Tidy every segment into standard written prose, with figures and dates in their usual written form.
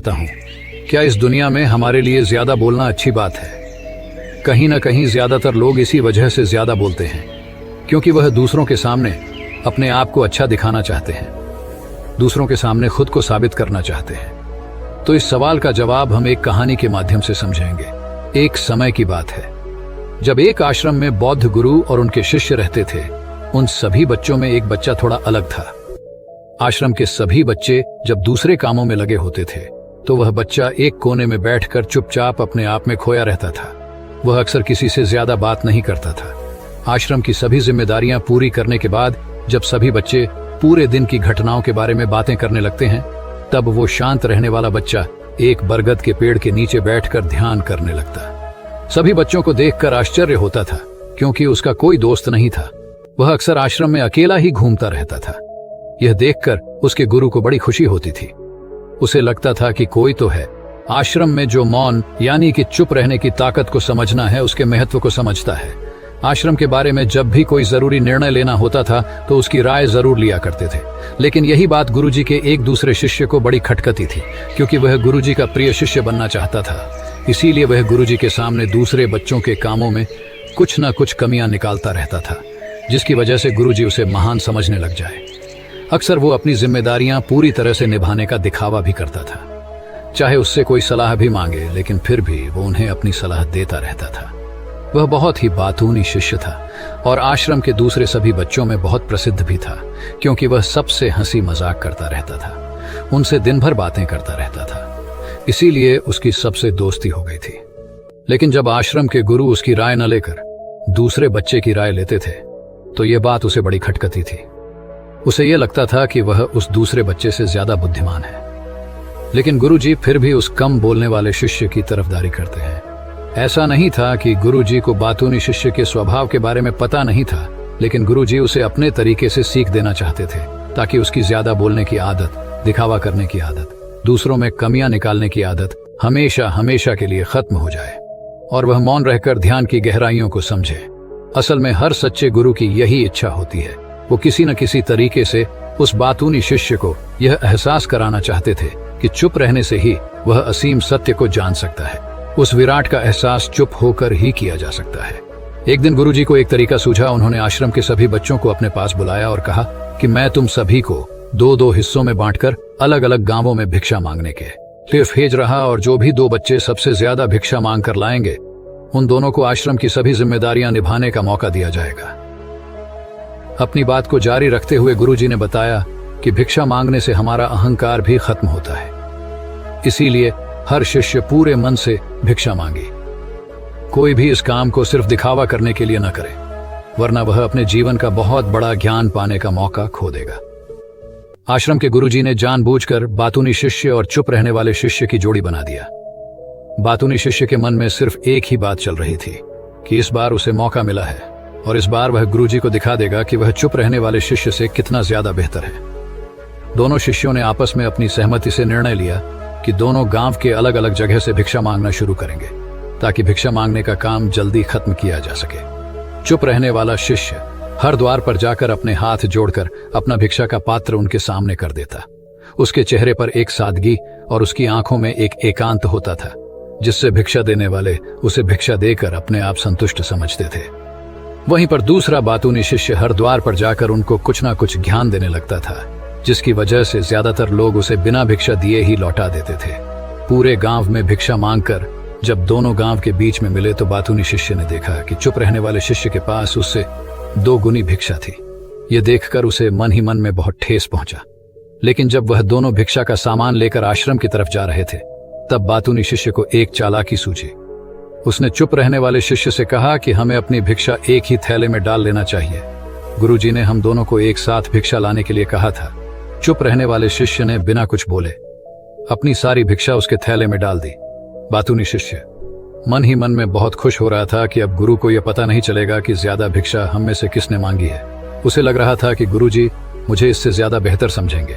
चाहता हूँ, क्या इस दुनिया में हमारे लिए ज्यादा बोलना अच्छी बात है? कहीं ना कहीं ज्यादातर लोग इसी वजह से ज्यादा बोलते हैं, क्योंकि वह दूसरों के सामने अपने आप को अच्छा दिखाना चाहते हैं, दूसरों के सामने खुद को साबित करना चाहते हैं। तो इस सवाल का जवाब हम एक कहानी के माध्यम से समझेंगे। एक समय की बात है जब एक आश्रम में बौद्ध गुरु और उनके शिष्य रहते थे। उन सभी बच्चों में एक बच्चा थोड़ा अलग था। आश्रम के सभी बच्चे जब दूसरे कामों में लगे होते थे तो वह बच्चा एक कोने में बैठकर चुपचाप अपने आप में खोया रहता था। वह अक्सर किसी से ज्यादा बात नहीं करता था। आश्रम की सभी जिम्मेदारियां पूरी करने के बाद जब सभी बच्चे पूरे दिन की घटनाओं के बारे में बातें करने लगते हैं, तब वो शांत रहने वाला बच्चा एक बरगद के पेड़ के नीचे बैठकर ध्यान करने लगता। सभी बच्चों को देखकर आश्चर्य होता था, क्योंकि उसका कोई दोस्त नहीं था। वह अक्सर आश्रम में अकेला ही घूमता रहता था। यह देखकर उसके गुरु को बड़ी खुशी होती थी। उसे लगता था कि कोई तो है आश्रम में जो मौन यानी कि चुप रहने की ताकत को समझना है, उसके महत्व को समझता है। आश्रम के बारे में जब भी कोई जरूरी निर्णय लेना होता था तो उसकी राय जरूर लिया करते थे। लेकिन यही बात गुरुजी के एक दूसरे शिष्य को बड़ी खटकती थी, क्योंकि वह गुरुजी का प्रिय शिष्य बनना चाहता था। इसीलिए वह गुरुजी के सामने दूसरे बच्चों के कामों में कुछ न कुछ कमियां निकालता रहता था, जिसकी वजह से गुरुजी उसे महान समझने लग जाए। अक्सर वो अपनी जिम्मेदारियां पूरी तरह से निभाने का दिखावा भी करता था, चाहे उससे कोई सलाह भी मांगे, लेकिन फिर भी वो उन्हें अपनी सलाह देता रहता था। वह बहुत ही बातूनी शिष्य था और आश्रम के दूसरे सभी बच्चों में बहुत प्रसिद्ध भी था, क्योंकि वह सबसे हंसी मजाक करता रहता था, उनसे दिन भर बातें करता रहता था। इसीलिए उसकी सबसे दोस्ती हो गई थी। लेकिन जब आश्रम के गुरु उसकी राय न लेकर दूसरे बच्चे की राय लेते थे तो यह बात उसे बड़ी खटकती थी। उसे यह लगता था कि वह उस दूसरे बच्चे से ज्यादा बुद्धिमान है। लेकिन गुरुजी फिर भी उस कम बोलने वाले शिष्य की तरफदारी करते हैं। ऐसा नहीं था कि गुरुजी को बातूनी शिष्य के स्वभाव के बारे में पता नहीं था, लेकिन गुरुजी उसे अपने तरीके से सीख देना चाहते थे, ताकि उसकी ज्यादा बोलने की आदत, दिखावा करने की आदत, दूसरों में कमियां निकालने की आदत हमेशा हमेशा के लिए खत्म हो जाए और वह मौन रहकर ध्यान की गहराइयों को समझे। असल में हर सच्चे गुरु की यही इच्छा होती है। वो किसी न किसी तरीके से उस बातूनी शिष्य को यह एहसास कराना चाहते थे कि चुप रहने से ही वह असीम सत्य को जान सकता है। उस विराट का एहसास चुप होकर ही किया जा सकता है। एक दिन गुरुजी को एक तरीका सूझा। उन्होंने आश्रम के सभी बच्चों को अपने पास बुलाया और कहा कि मैं तुम सभी को दो दो हिस्सों में बांटकर अलग अलग गांवों में भिक्षा मांगने के लिए भेज रहा, और जो भी दो बच्चे सबसे ज्यादा भिक्षा मांग कर लाएंगे उन दोनों को आश्रम की सभी जिम्मेदारियां निभाने का मौका दिया जाएगा। अपनी बात को जारी रखते हुए गुरुजी ने बताया कि भिक्षा मांगने से हमारा अहंकार भी खत्म होता है, इसीलिए हर शिष्य पूरे मन से भिक्षा मांगे। कोई भी इस काम को सिर्फ दिखावा करने के लिए न करे, वरना वह अपने जीवन का बहुत बड़ा ज्ञान पाने का मौका खो देगा। आश्रम के गुरुजी ने जानबूझकर बातूनी शिष्य और चुप रहने वाले शिष्य की जोड़ी बना दिया। बातूनी शिष्य के मन में सिर्फ एक ही बात चल रही थी कि इस बार उसे मौका मिला है और इस बार वह गुरुजी को दिखा देगा कि वह चुप रहने वाले शिष्य से कितना ज्यादा बेहतर है। दोनों शिष्यों ने आपस में अपनी सहमति से निर्णय लिया कि दोनों गांव के अलग अलग जगह से भिक्षा मांगना शुरू करेंगे, ताकि भिक्षा मांगने का काम जल्दी खत्म किया जा सके। चुप रहने वाला शिष्य हर द्वार पर जाकर अपने हाथ जोड़कर अपना भिक्षा का पात्र उनके सामने कर देता। उसके चेहरे पर एक सादगी और उसकी आंखों में एक एकांत होता था, जिससे भिक्षा देने वाले उसे भिक्षा देकर अपने आप संतुष्ट समझते थे। वहीं पर दूसरा बातूनी शिष्य हर द्वार पर जाकर उनको कुछ ना कुछ ज्ञान देने लगता था, जिसकी वजह से ज्यादातर लोग उसे बिना भिक्षा दिए ही लौटा देते थे। पूरे गांव में भिक्षा मांगकर जब दोनों गांव के बीच में मिले तो बातूनी शिष्य ने देखा कि चुप रहने वाले शिष्य के पास उससे 2 गुनी भिक्षा थी। यह देखकर उसे मन ही मन में बहुत ठेस पहुंचा। लेकिन जब वह दोनों भिक्षा का सामान लेकर आश्रम की तरफ जा रहे थे, तब बातूनी शिष्य को एक चालाकी सूझी। उसने चुप रहने वाले शिष्य से कहा कि हमें अपनी भिक्षा एक ही थैले में डाल लेना चाहिए। गुरुजी ने हम दोनों को एक साथ भिक्षा लाने के लिए कहा था। चुप रहने वाले शिष्य ने बिना कुछ बोले अपनी सारी भिक्षा उसके थैले में डाल दी। बातूनी शिष्य मन ही मन में बहुत खुश हो रहा था कि अब गुरु को यह पता नहीं चलेगा कि ज्यादा भिक्षा हम में से किसने मांगी है। उसे लग रहा था कि गुरुजी मुझे इससे ज्यादा बेहतर समझेंगे,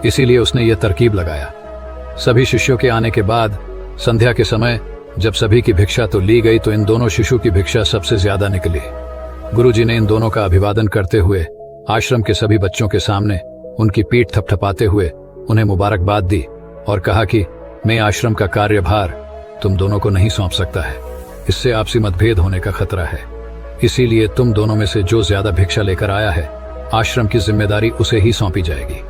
इसीलिए उसने यह तरकीब लगाया। सभी शिष्यों के आने के बाद संध्या के समय जब सभी की भिक्षा तो ली गई, तो इन दोनों शिशु की भिक्षा सबसे ज्यादा निकली। गुरुजी ने इन दोनों का अभिवादन करते हुए आश्रम के सभी बच्चों के सामने उनकी पीठ थपथपाते हुए उन्हें मुबारकबाद दी और कहा कि मैं आश्रम का कार्यभार तुम दोनों को नहीं सौंप सकता है। इससे आपसी मतभेद होने का खतरा है। इसीलिए तुम दोनों में से जो ज्यादा भिक्षा लेकर आया है, आश्रम की जिम्मेदारी उसे ही सौंपी जाएगी।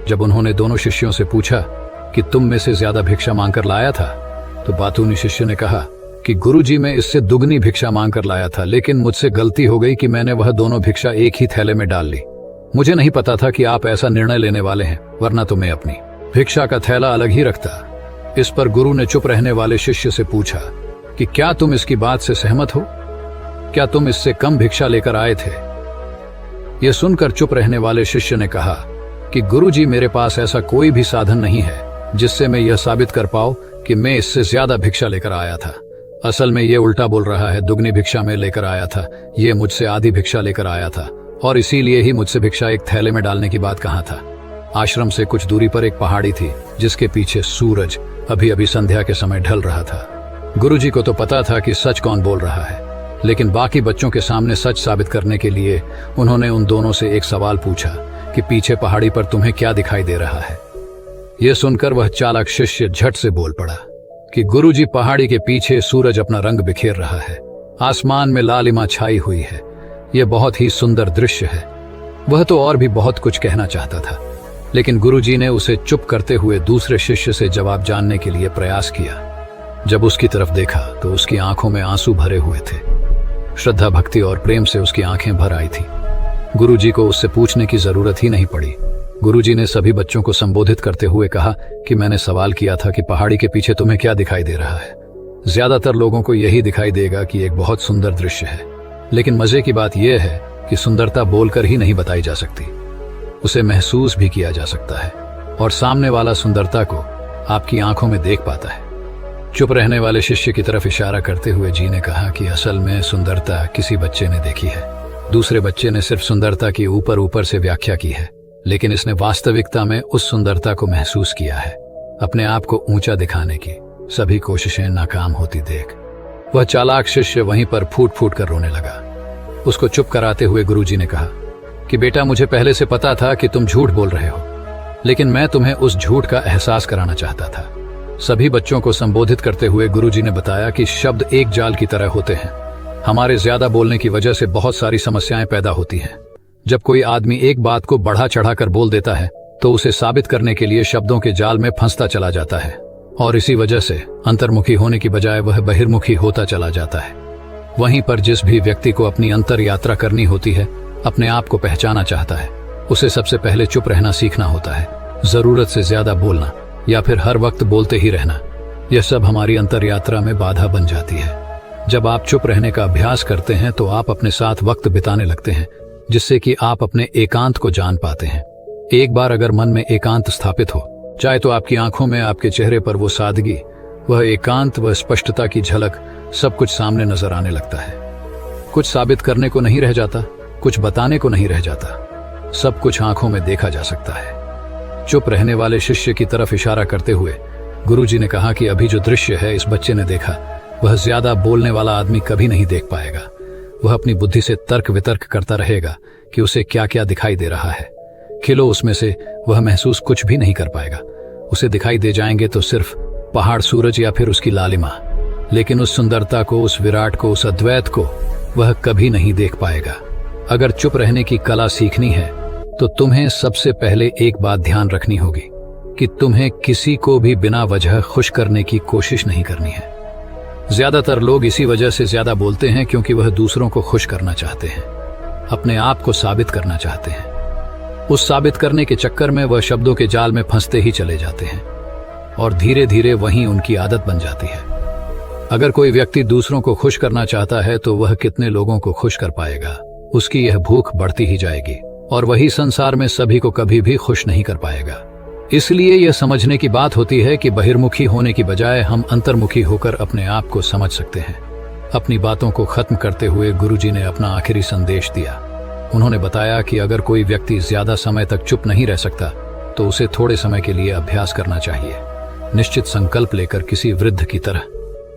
जब उन्होंने दोनों शिष्यों से पूछा कि तुम में से ज्यादा भिक्षा मांगकर लाया था, तो बातूनी शिष्य ने कहा कि गुरुजी, मैं इससे दुगनी भिक्षा मांगकर लाया था, लेकिन मुझसे गलती हो गई कि मैंने वह दोनों भिक्षा एक ही थैले में डाल ली। मुझे नहीं पता था कि आप ऐसा निर्णय लेने वाले हैं, वरना तो मैं अपनी भिक्षा का थैला अलग ही रखता। इस पर गुरु ने चुप रहने वाले शिष्य से पूछा कि क्या तुम इसकी बात से सहमत हो? क्या तुम इससे कम भिक्षा लेकर आए थे? यह सुनकर चुप रहने वाले शिष्य ने कहा कि गुरुजी, मेरे पास ऐसा कोई भी साधन नहीं है जिससे मैं यह साबित कर पाऊं कि मैं इससे ज्यादा भिक्षा लेकर आया था। असल में ये उल्टा बोल रहा है। दुगनी भिक्षा में लेकर आया था, ये मुझसे आधी भिक्षा लेकर आया था, और इसीलिए ही मुझसे भिक्षा एक थैले में डालने की बात कहा था। आश्रम से कुछ दूरी पर एक पहाड़ी थी जिसके पीछे सूरज अभी अभी संध्या के समय ढल रहा था। गुरुजी को तो पता था कि सच कौन बोल रहा है, लेकिन बाकी बच्चों के सामने सच साबित करने के लिए उन्होंने उन दोनों से एक सवाल पूछा कि पीछे पहाड़ी पर तुम्हें क्या दिखाई दे रहा है? यह सुनकर वह चालाक शिष्य झट से बोल पड़ा कि गुरुजी, पहाड़ी के पीछे सूरज अपना रंग बिखेर रहा है। आसमान में लालिमा छाई हुई है। यह बहुत ही सुंदर दृश्य है। वह तो और भी बहुत कुछ कहना चाहता था, लेकिन गुरुजी ने उसे चुप करते हुए दूसरे शिष्य से जवाब जानने के लिए प्रयास किया। जब उसकी तरफ देखा तो उसकी आंखों में आंसू भरे हुए थे। श्रद्धा, भक्ति और प्रेम से उसकी आंखें भर आई थी। गुरुजी को उससे पूछने की जरूरत ही नहीं पड़ी। गुरुजी ने सभी बच्चों को संबोधित करते हुए कहा कि मैंने सवाल किया था कि पहाड़ी के पीछे तुम्हें क्या दिखाई दे रहा है। ज्यादातर लोगों को यही दिखाई देगा कि एक बहुत सुंदर दृश्य है, लेकिन मजे की बात यह है कि सुंदरता बोलकर ही नहीं बताई जा सकती, उसे महसूस भी किया जा सकता है, और सामने वाला सुंदरता को आपकी आंखों में देख पाता है। चुप रहने वाले शिष्य की तरफ इशारा करते हुए जी ने कहा कि असल में सुंदरता किसी बच्चे ने देखी है। दूसरे बच्चे ने सिर्फ सुंदरता की ऊपर ऊपर से व्याख्या की है, लेकिन इसने वास्तविकता में उस सुंदरता को महसूस किया है। अपने आप को ऊंचा दिखाने की सभी कोशिशें नाकाम होती देख वह चालाक शिष्य वहीं पर फूट फूट कर रोने लगा। उसको चुप कराते हुए गुरुजी ने कहा कि बेटा, मुझे पहले से पता था कि तुम झूठ बोल रहे हो, लेकिन मैं तुम्हें उस झूठ का एहसास कराना चाहता था। सभी बच्चों को संबोधित करते हुए गुरुजी ने बताया कि शब्द एक जाल की तरह होते हैं। हमारे ज्यादा बोलने की वजह से बहुत सारी समस्याएं पैदा होती हैं। जब कोई आदमी एक बात को बढ़ा चढ़ाकर बोल देता है तो उसे साबित करने के लिए शब्दों के जाल में फंसता चला जाता है, और इसी वजह से अंतर्मुखी होने की बजाय वह बहिर्मुखी होता चला जाता है। वहीं पर जिस भी व्यक्ति को अपनी अंतर यात्रा करनी होती है, अपने आप को पहचाना चाहता है, उसे सबसे पहले चुप रहना सीखना होता है। जरूरत से ज्यादा बोलना या फिर हर वक्त बोलते ही रहना, यह सब हमारी अंतर यात्रा में बाधा बन जाती है। जब आप चुप रहने का अभ्यास करते हैं तो आप अपने साथ वक्त बिताने लगते हैं, जिससे कि आप अपने एकांत को जान पाते हैं। एक बार अगर मन में एकांत स्थापित हो जाए तो आपकी आंखों में, आपके चेहरे पर वो सादगी, वह एकांत, वह स्पष्टता की झलक, सब कुछ सामने नजर आने लगता है। कुछ साबित करने को नहीं रह जाता, कुछ बताने को नहीं रह जाता, सब कुछ आंखों में देखा जा सकता है। चुप रहने वाले शिष्य की तरफ इशारा करते हुए गुरुजी ने कहा कि अभी जो दृश्य है इस बच्चे ने देखा, वह ज्यादा बोलने वाला आदमी कभी नहीं देख पाएगा। वह अपनी बुद्धि से तर्क वितर्क करता रहेगा कि उसे क्या क्या दिखाई दे रहा है। खिलो उसमें से वह महसूस कुछ भी नहीं कर पाएगा। उसे दिखाई दे जाएंगे तो सिर्फ पहाड़, सूरज या फिर उसकी लालिमा, लेकिन उस सुंदरता को, उस विराट को, उस अद्वैत को वह कभी नहीं देख पाएगा। अगर चुप रहने की कला सीखनी है तो तुम्हें सबसे पहले एक बात ध्यान रखनी होगी कि तुम्हें किसी को भी बिना वजह खुश करने की कोशिश नहीं करनी है। ज्यादातर लोग इसी वजह से ज्यादा बोलते हैं क्योंकि वह दूसरों को खुश करना चाहते हैं, अपने आप को साबित करना चाहते हैं। उस साबित करने के चक्कर में वह शब्दों के जाल में फंसते ही चले जाते हैं और धीरे धीरे वही उनकी आदत बन जाती है। अगर कोई व्यक्ति दूसरों को खुश करना चाहता है तो वह कितने लोगों को खुश कर पाएगा, उसकी यह भूख बढ़ती ही जाएगी और वही संसार में सभी को कभी भी खुश नहीं कर पाएगा। इसलिए यह समझने की बात होती है कि बहिर्मुखी होने की बजाय हम अंतर्मुखी होकर अपने आप को समझ सकते हैं। अपनी बातों को खत्म करते हुए गुरुजी ने अपना आखिरी संदेश दिया। उन्होंने बताया कि अगर कोई व्यक्ति ज्यादा समय तक चुप नहीं रह सकता तो उसे थोड़े समय के लिए अभ्यास करना चाहिए। निश्चित संकल्प लेकर किसी वृद्ध की तरह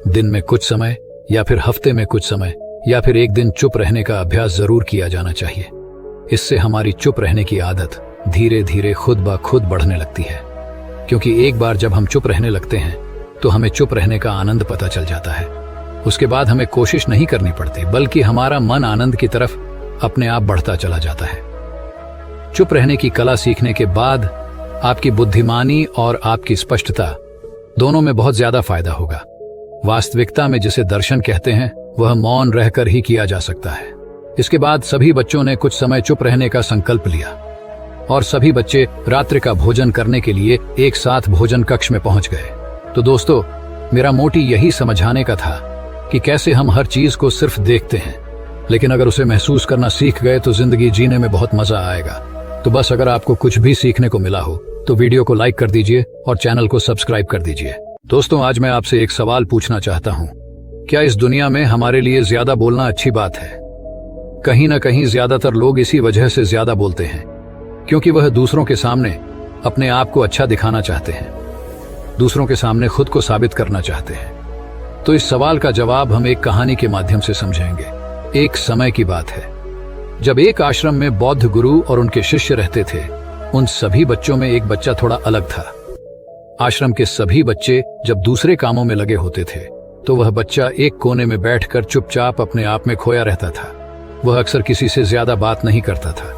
दिन में कुछ समय या फिर हफ्ते में कुछ समय या फिर एक दिन चुप रहने का अभ्यास जरूर किया जाना चाहिए। इससे हमारी चुप रहने की आदत धीरे धीरे खुद ब खुद बढ़ने लगती है। क्योंकि एक बार जब हम चुप रहने लगते हैं तो हमें चुप रहने का आनंद पता चल जाता है। उसके बाद हमें कोशिश नहीं करनी पड़ती, बल्कि हमारा मन आनंद की तरफ अपने आप बढ़ता चला जाता है। चुप रहने की कला सीखने के बाद आपकी बुद्धिमानी और आपकी स्पष्टता दोनों में बहुत ज्यादा फायदा होगा। वास्तविकता में जिसे दर्शन कहते हैं वह मौन रहकर ही किया जा सकता है। इसके बाद सभी बच्चों ने कुछ समय चुप रहने का संकल्प लिया और सभी बच्चे रात्रि का भोजन करने के लिए एक साथ भोजन कक्ष में पहुंच गए। तो दोस्तों, मेरा मोटिव यही समझाने का था कि कैसे हम हर चीज को सिर्फ देखते हैं, लेकिन अगर उसे महसूस करना सीख गए तो जिंदगी जीने में बहुत मजा आएगा। तो बस अगर आपको कुछ भी सीखने को मिला हो तो वीडियो को लाइक कर दीजिए और चैनल को सब्सक्राइब कर दीजिए। दोस्तों, आज मैं आपसे एक सवाल पूछना चाहता हूँ। क्या इस दुनिया में हमारे लिए ज्यादा बोलना अच्छी बात है? कहीं ना कहीं ज्यादातर लोग इसी वजह से ज्यादा बोलते हैं क्योंकि वह दूसरों के सामने अपने आप को अच्छा दिखाना चाहते हैं, दूसरों के सामने खुद को साबित करना चाहते हैं। तो इस सवाल का जवाब हम एक कहानी के माध्यम से समझेंगे। एक समय की बात है जब एक आश्रम में बौद्ध गुरु और उनके शिष्य रहते थे। उन सभी बच्चों में एक बच्चा थोड़ा अलग था। आश्रम के सभी बच्चे जब दूसरे कामों में लगे होते थे तो वह बच्चा एक कोने में बैठकर चुपचाप अपने आप में खोया रहता था। वह अक्सर किसी से ज्यादा बात नहीं करता था।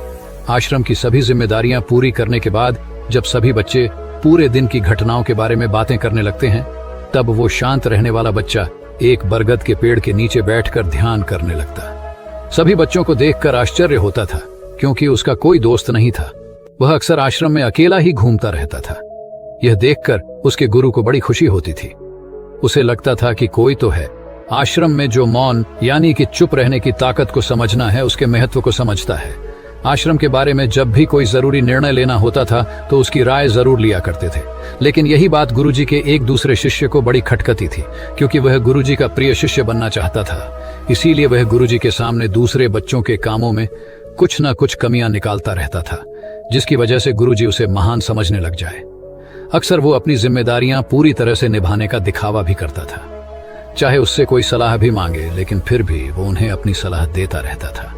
आश्रम की सभी जिम्मेदारियां पूरी करने के बाद जब सभी बच्चे पूरे दिन की घटनाओं के बारे में बातें करने लगते हैं, तब वो शांत रहने वाला बच्चा एक बरगद के पेड़ के नीचे बैठकर ध्यान करने लगता। सभी बच्चों को देखकर आश्चर्य होता था क्योंकि उसका कोई दोस्त नहीं था। वह अक्सर आश्रम में अकेला ही घूमता रहता था। यह देखकर उसके गुरु को बड़ी खुशी होती थी। उसे लगता था कि कोई तो है आश्रम में जो मौन यानी कि चुप रहने की ताकत को समझना है, उसके महत्व को समझता है। आश्रम के बारे में जब भी कोई जरूरी निर्णय लेना होता था तो उसकी राय जरूर लिया करते थे। लेकिन यही बात गुरुजी के एक दूसरे शिष्य को बड़ी खटकती थी क्योंकि वह गुरुजी का प्रिय शिष्य बनना चाहता था। इसीलिए वह गुरुजी के सामने दूसरे बच्चों के कामों में कुछ न कुछ कमियां निकालता रहता था, जिसकी वजह से गुरुजी उसे महान समझने लग जाए। अक्सर वो अपनी जिम्मेदारियां पूरी तरह से निभाने का दिखावा भी करता था, चाहे उससे कोई सलाह भी मांगे, लेकिन फिर भी वो उन्हें अपनी सलाह देता रहता था।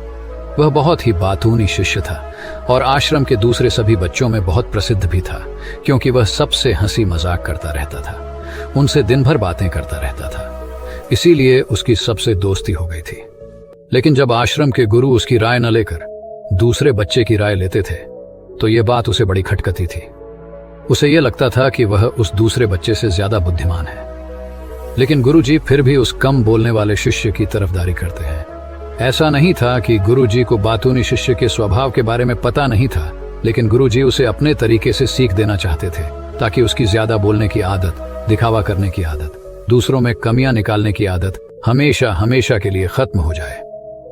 वह बहुत ही बातूनी शिष्य था और आश्रम के दूसरे सभी बच्चों में बहुत प्रसिद्ध भी था क्योंकि वह सबसे हंसी मजाक करता रहता था, उनसे दिन भर बातें करता रहता था। इसीलिए उसकी सबसे दोस्ती हो गई थी। लेकिन जब आश्रम के गुरु उसकी राय न लेकर दूसरे बच्चे की राय लेते थे तो ये बात उसे बड़ी खटकती थी। उसे यह लगता था कि वह उस दूसरे बच्चे से ज्यादा बुद्धिमान है। लेकिन गुरुजी फिर भी उस कम बोलने वाले शिष्य की तरफदारी करते हैं। ऐसा नहीं था कि गुरुजी को बातूनी शिष्य के स्वभाव के बारे में पता नहीं था, लेकिन गुरुजी उसे अपने तरीके से सीख देना चाहते थे ताकि उसकी ज्यादा बोलने की आदत, दिखावा करने की आदत, दूसरों में कमियां निकालने की आदत हमेशा हमेशा के लिए खत्म हो जाए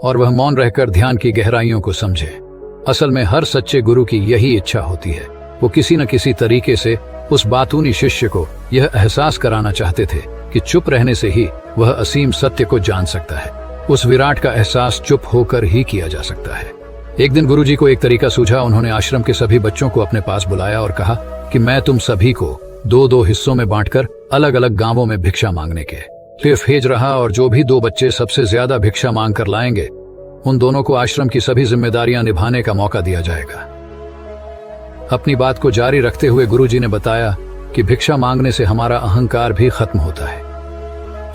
और वह मौन रहकर ध्यान की गहराइयों को समझे। असल में हर सच्चे गुरु की यही इच्छा होती है। वो किसी न किसी तरीके से उस बातूनी शिष्य को यह एहसास कराना चाहते थे कि चुप रहने से ही वह असीम सत्य को जान सकता है। उस विराट का एहसास चुप होकर ही किया जा सकता है। एक दिन गुरुजी को एक तरीका सूझा। उन्होंने आश्रम के सभी बच्चों को अपने पास बुलाया और कहा कि मैं तुम सभी को दो दो हिस्सों में बांटकर अलग अलग गांवों में भिक्षा मांगने के लिए भेज रहा, और जो भी दो बच्चे सबसे ज्यादा भिक्षा मांग कर लाएंगे उन दोनों को आश्रम की सभी जिम्मेदारियां निभाने का मौका दिया जाएगा। अपनी बात को जारी रखते हुए गुरुजी ने बताया कि भिक्षा मांगने से हमारा अहंकार भी खत्म होता है।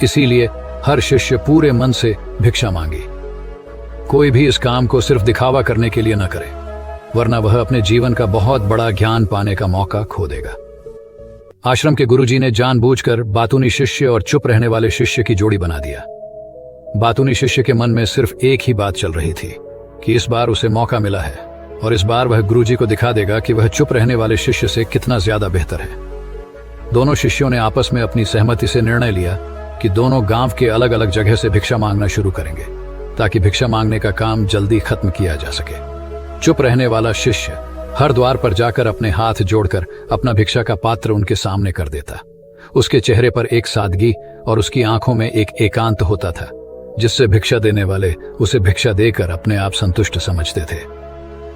इसीलिए हर शिष्य पूरे मन से भिक्षा मांगे। कोई भी इस काम को सिर्फ दिखावा करने के लिए न करे, वरना वह अपने जीवन का बहुत बड़ा ज्ञान पाने का मौका खो देगा। आश्रम के गुरुजी ने जानबूझकर बातूनी शिष्य और चुप रहने वाले शिष्य की जोड़ी बना दिया। बातूनी शिष्य के मन में सिर्फ एक ही बात चल रही थी कि इस बार उसे मौका मिला है और इस बार वह गुरुजी को दिखा देगा कि वह चुप रहने वाले शिष्य से कितना ज्यादा बेहतर है। दोनों शिष्यों ने आपस में अपनी सहमति से निर्णय लिया कि दोनों गांव के अलग अलग जगह से भिक्षा मांगना शुरू करेंगे ताकि भिक्षा मांगने का काम जल्दी खत्म किया जा सके। चुप रहने वाला शिष्य हर द्वार पर जाकर अपने हाथ जोड़कर अपना भिक्षा का पात्र उनके सामने कर देता। उसके चेहरे पर एक सादगी और उसकी आंखों में एक एकांत होता था, जिससे भिक्षा देने वाले उसे भिक्षा देकर अपने आप संतुष्ट समझते थे।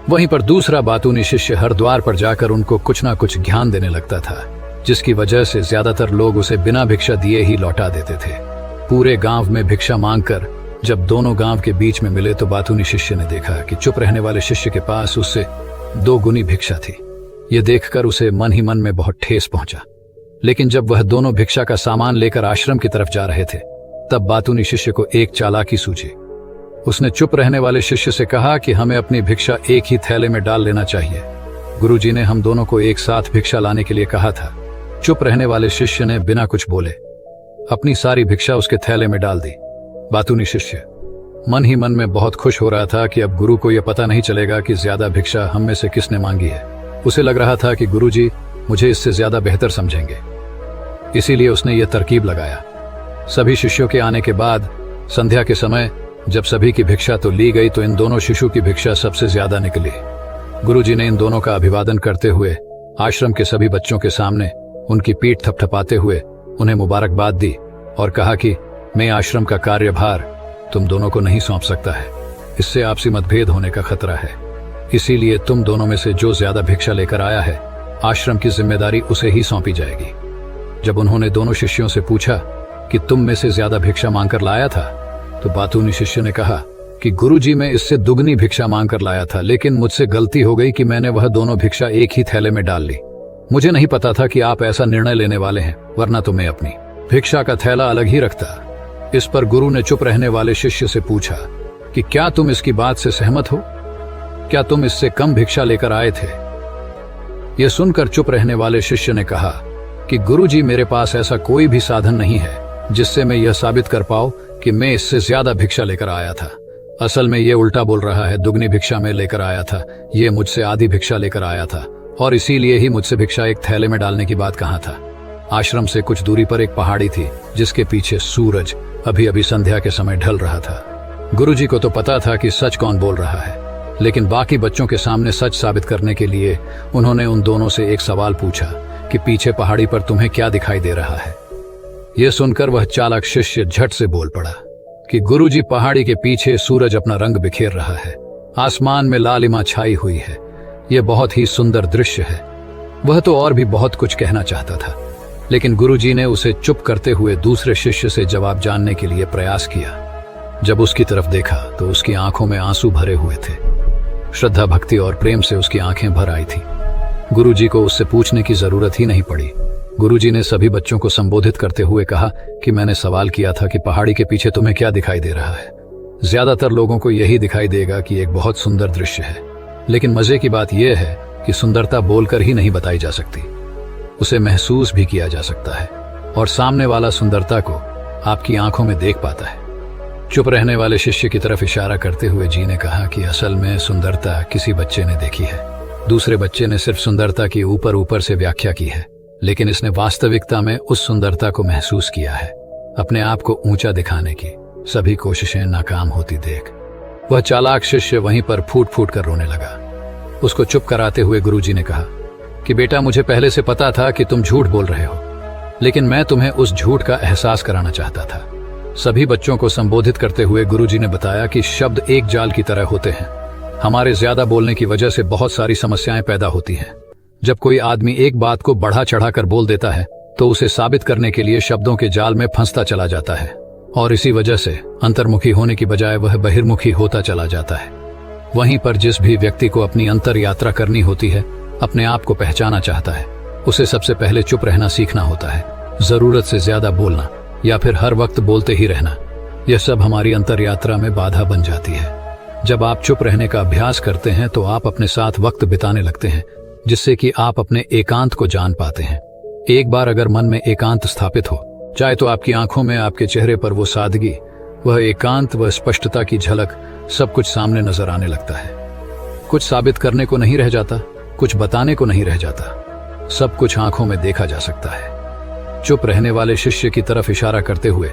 वहीं पर दूसरा बातूनी शिष्य हर द्वार पर जाकर उनको कुछ ना कुछ ज्ञान देने लगता था, जिसकी वजह से ज्यादातर लोग उसे बिना भिक्षा दिए ही लौटा देते थे। पूरे गांव में भिक्षा मांगकर जब दोनों गांव के बीच में मिले तो बातूनी शिष्य ने देखा कि चुप रहने वाले शिष्य के पास उससे 2 गुनी भिक्षा थी। ये देखकर उसे मन ही मन में बहुत ठेस पहुंचा। लेकिन जब वह दोनों भिक्षा का सामान लेकर आश्रम की तरफ जा रहे थे, तब बातूनी शिष्य को एक चालाकी सूझी। उसने चुप रहने वाले शिष्य से कहा कि हमें अपनी भिक्षा एक ही थैले में डाल लेना चाहिए। गुरुजी ने हम दोनों को एक साथ भिक्षा लाने के लिए कहा था। चुप रहने वाले शिष्य ने बिना कुछ बोले अपनी सारी भिक्षा उसके थैले में डाल दी। बातूनी शिष्य मन ही मन में बहुत खुश हो रहा था कि अब गुरु को यह पता नहीं चलेगा कि ज्यादा भिक्षा हम में से किसने मांगी है। उसे लग रहा था कि गुरुजी मुझे इससे ज्यादा बेहतर समझेंगे, इसीलिए उसने यह तरकीब लगाया। सभी शिष्यों के आने के बाद संध्या के समय जब सभी की भिक्षा तो ली गई, तो इन दोनों शिशु की भिक्षा सबसे ज्यादा निकली। गुरुजी ने इन दोनों का अभिवादन करते हुए आश्रम के सभी बच्चों के सामने उनकी पीठ थपथपाते हुए उन्हें मुबारकबाद दी और कहा कि मैं आश्रम का कार्यभार तुम दोनों को नहीं सौंप सकता है, इससे आपसी मतभेद होने का खतरा है। इसीलिए तुम दोनों में से जो ज्यादा भिक्षा लेकर आया है, आश्रम की जिम्मेदारी उसे ही सौंपी जाएगी। जब उन्होंने दोनों शिष्यों से पूछा कि तुम में से ज्यादा भिक्षा मांगकर लाया था, तो बातूनी शिष्य ने कहा कि गुरुजी मैं इससे दुगनी भिक्षा मांगकर लाया था, लेकिन मुझसे गलती हो गई कि मैंने वह दोनों भिक्षा एक ही थैले में डाल ली। मुझे नहीं पता था कि आप ऐसा निर्णय लेने वाले हैं, वरना तो मैं अपनी भिक्षा का थैला अलग ही रखता। इस पर गुरु ने चुप रहने वाले शिष्य से पूछा कि क्या तुम इसकी बात से सहमत हो? क्या तुम इससे कम भिक्षा लेकर आए थे? यह सुनकर चुप रहने वाले शिष्य ने कहा कि गुरुजी मेरे पास ऐसा कोई भी साधन नहीं है जिससे मैं यह साबित कर पाऊं कि मैं इससे ज्यादा भिक्षा लेकर आया था। असल में ये उल्टा बोल रहा है, दुगनी भिक्षा में लेकर आया था, ये मुझसे आधी भिक्षा लेकर आया था और इसीलिए ही मुझसे भिक्षा एक थैले में डालने की बात कहा था। आश्रम से कुछ दूरी पर एक पहाड़ी थी जिसके पीछे सूरज अभी अभी संध्या के समय ढल रहा था। गुरुजी को तो पता था कि सच कौन बोल रहा है, लेकिन बाकी बच्चों के सामने सच साबित करने के लिए उन्होंने उन दोनों से एक सवाल पूछा कि पीछे पहाड़ी पर तुम्हें क्या दिखाई दे रहा है? यह सुनकर वह चालाक शिष्य झट से बोल पड़ा कि गुरुजी पहाड़ी के पीछे सूरज अपना रंग बिखेर रहा है, आसमान में लालिमा छाई हुई है, यह बहुत ही सुंदर दृश्य है। वह तो और भी बहुत कुछ कहना चाहता था, लेकिन गुरुजी ने उसे चुप करते हुए दूसरे शिष्य से जवाब जानने के लिए प्रयास किया। जब उसकी तरफ देखा तो उसकी आंखों में आंसू भरे हुए थे। श्रद्धा, भक्ति और प्रेम से उसकी आंखें भर आई थी। गुरुजी को उससे पूछने की जरूरत ही नहीं पड़ी। गुरुजी ने सभी बच्चों को संबोधित करते हुए कहा कि मैंने सवाल किया था कि पहाड़ी के पीछे तुम्हें क्या दिखाई दे रहा है? ज्यादातर लोगों को यही दिखाई देगा कि एक बहुत सुंदर दृश्य है, लेकिन मजे की बात यह है कि सुंदरता बोलकर ही नहीं बताई जा सकती, उसे महसूस भी किया जा सकता है और सामने वाला सुंदरता को आपकी आंखों में देख पाता है। चुप रहने वाले शिष्य की तरफ इशारा करते हुए जी ने कहा कि असल में सुंदरता किसी बच्चे ने देखी है, दूसरे बच्चे ने सिर्फ सुंदरता की ऊपर ऊपर से व्याख्या की है, लेकिन इसने वास्तविकता में उस सुंदरता को महसूस किया है। अपने आप को ऊंचा दिखाने की सभी कोशिशें नाकाम होती देख वह चालाक शिष्य वहीं पर फूट फूट कर रोने लगा। उसको चुप कराते हुए गुरुजी ने कहा कि बेटा, मुझे पहले से पता था कि तुम झूठ बोल रहे हो, लेकिन मैं तुम्हें उस झूठ का एहसास कराना चाहता था। सभी बच्चों को संबोधित करते हुए गुरुजी ने बताया कि शब्द एक जाल की तरह होते हैं। हमारे ज्यादा बोलने की वजह से बहुत सारी समस्याएं पैदा होती हैं। जब कोई आदमी एक बात को बढ़ा चढ़ाकर बोल देता है तो उसे साबित करने के लिए शब्दों के जाल में फंसता चला जाता है और इसी वजह से अंतर्मुखी होने की बजाय वह बहिर्मुखी होता चला जाता है। वहीं पर जिस भी व्यक्ति को अपनी अंतर यात्रा करनी होती है, अपने आप को पहचाना चाहता है, उसे सबसे पहले चुप रहना सीखना होता है। जरूरत से ज्यादा बोलना या फिर हर वक्त बोलते ही रहना, यह सब हमारी अंतर यात्रा में बाधा बन जाती है। जब आप चुप रहने का अभ्यास करते हैं तो आप अपने साथ वक्त बिताने लगते हैं, जिससे कि आप अपने एकांत को जान पाते हैं। एक बार अगर मन में एकांत स्थापित हो जाए तो आपकी आंखों में, आपके चेहरे पर वो सादगी, वह एकांत, वह स्पष्टता की झलक, सब कुछ सामने नजर आने लगता है। कुछ साबित करने को नहीं रह जाता, कुछ बताने को नहीं रह जाता, सब कुछ आंखों में देखा जा सकता है। चुप रहने वाले शिष्य की तरफ इशारा करते हुए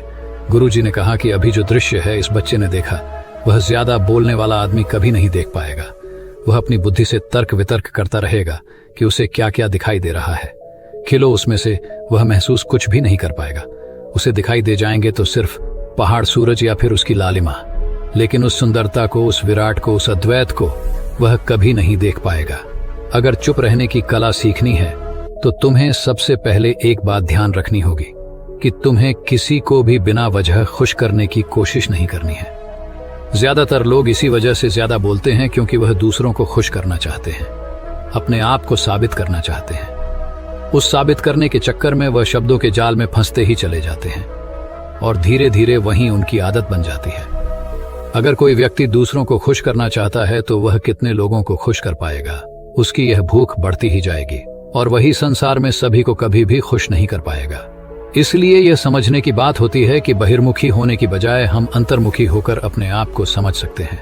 गुरुजी ने कहा कि अभी जो दृश्य है इस बच्चे ने देखा, वह ज्यादा बोलने वाला आदमी कभी नहीं देख पाएगा। वह अपनी बुद्धि से तर्क वितर्क करता रहेगा कि उसे क्या क्या दिखाई दे रहा है। खिलो उसमें से वह महसूस कुछ भी नहीं कर पाएगा। उसे दिखाई दे जाएंगे तो सिर्फ पहाड़, सूरज या फिर उसकी लालिमा, लेकिन उस सुंदरता को, उस विराट को, उस अद्वैत को वह कभी नहीं देख पाएगा। अगर चुप रहने की कला सीखनी है तो तुम्हें सबसे पहले एक बात ध्यान रखनी होगी कि तुम्हें किसी को भी बिना वजह खुश करने की कोशिश नहीं करनी है। ज्यादातर लोग इसी वजह से ज्यादा बोलते हैं क्योंकि वह दूसरों को खुश करना चाहते हैं। अपने आप को साबित करना चाहते हैं। उस साबित करने के चक्कर में वह शब्दों के जाल में फंसते ही चले जाते हैं और धीरे धीरे वही उनकी आदत बन जाती है। अगर कोई व्यक्ति दूसरों को खुश करना चाहता है तो वह कितने लोगों को खुश कर पाएगा, उसकी यह भूख बढ़ती ही जाएगी और वही संसार में सभी को कभी भी खुश नहीं कर पाएगा। इसलिए यह समझने की बात होती है कि बहिर्मुखी होने की बजाय हम अंतर्मुखी होकर अपने आप को समझ सकते हैं।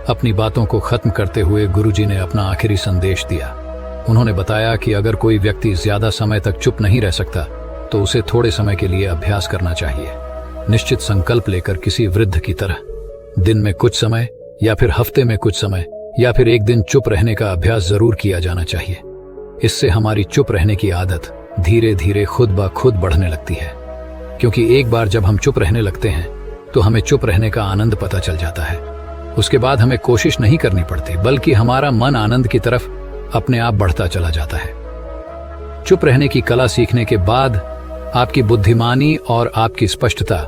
अपनी बातों को खत्म करते हुए गुरुजी ने अपना आखिरी संदेश दिया। उन्होंने बताया कि अगर कोई व्यक्ति ज्यादा समय तक चुप नहीं रह सकता तो उसे थोड़े समय के लिए अभ्यास करना चाहिए। निश्चित संकल्प लेकर किसी वृद्ध की तरह दिन में कुछ समय या फिर हफ्ते में कुछ समय या फिर एक दिन चुप रहने का अभ्यास जरूर किया जाना चाहिए। इससे हमारी चुप रहने की आदत धीरे धीरे खुद ब खुद बढ़ने लगती है, क्योंकि एक बार जब हम चुप रहने लगते हैं तो हमें चुप रहने का आनंद पता चल जाता है। उसके बाद हमें कोशिश नहीं करनी पड़ती, बल्कि हमारा मन आनंद की तरफ अपने आप बढ़ता चला जाता है। चुप रहने की कला सीखने के बाद आपकी बुद्धिमानी और आपकी स्पष्टता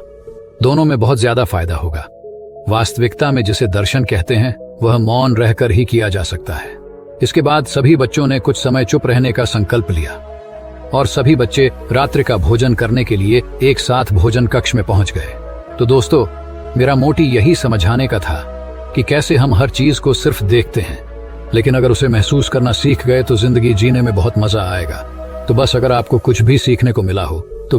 दोनों में बहुत ज्यादा फायदा होगा। वास्तविकता में जिसे दर्शन कहते हैं वह मौन रहकर ही किया जा सकता है। इसके बाद सभी बच्चों ने कुछ समय चुप रहने का संकल्प लिया और सभी बच्चे रात्रि का भोजन करने के लिए एक साथ भोजन कक्ष में पहुंच गए। तो दोस्तों, मेरा मोटिव यही समझाने का था कि कैसे हम हर चीज को सिर्फ देखते हैं, लेकिन अगर उसे महसूस करना सीख गए तो जिंदगी जीने में बहुत मजा आएगा। तो बस अगर आपको कुछ भी सीखने को मिला हो तो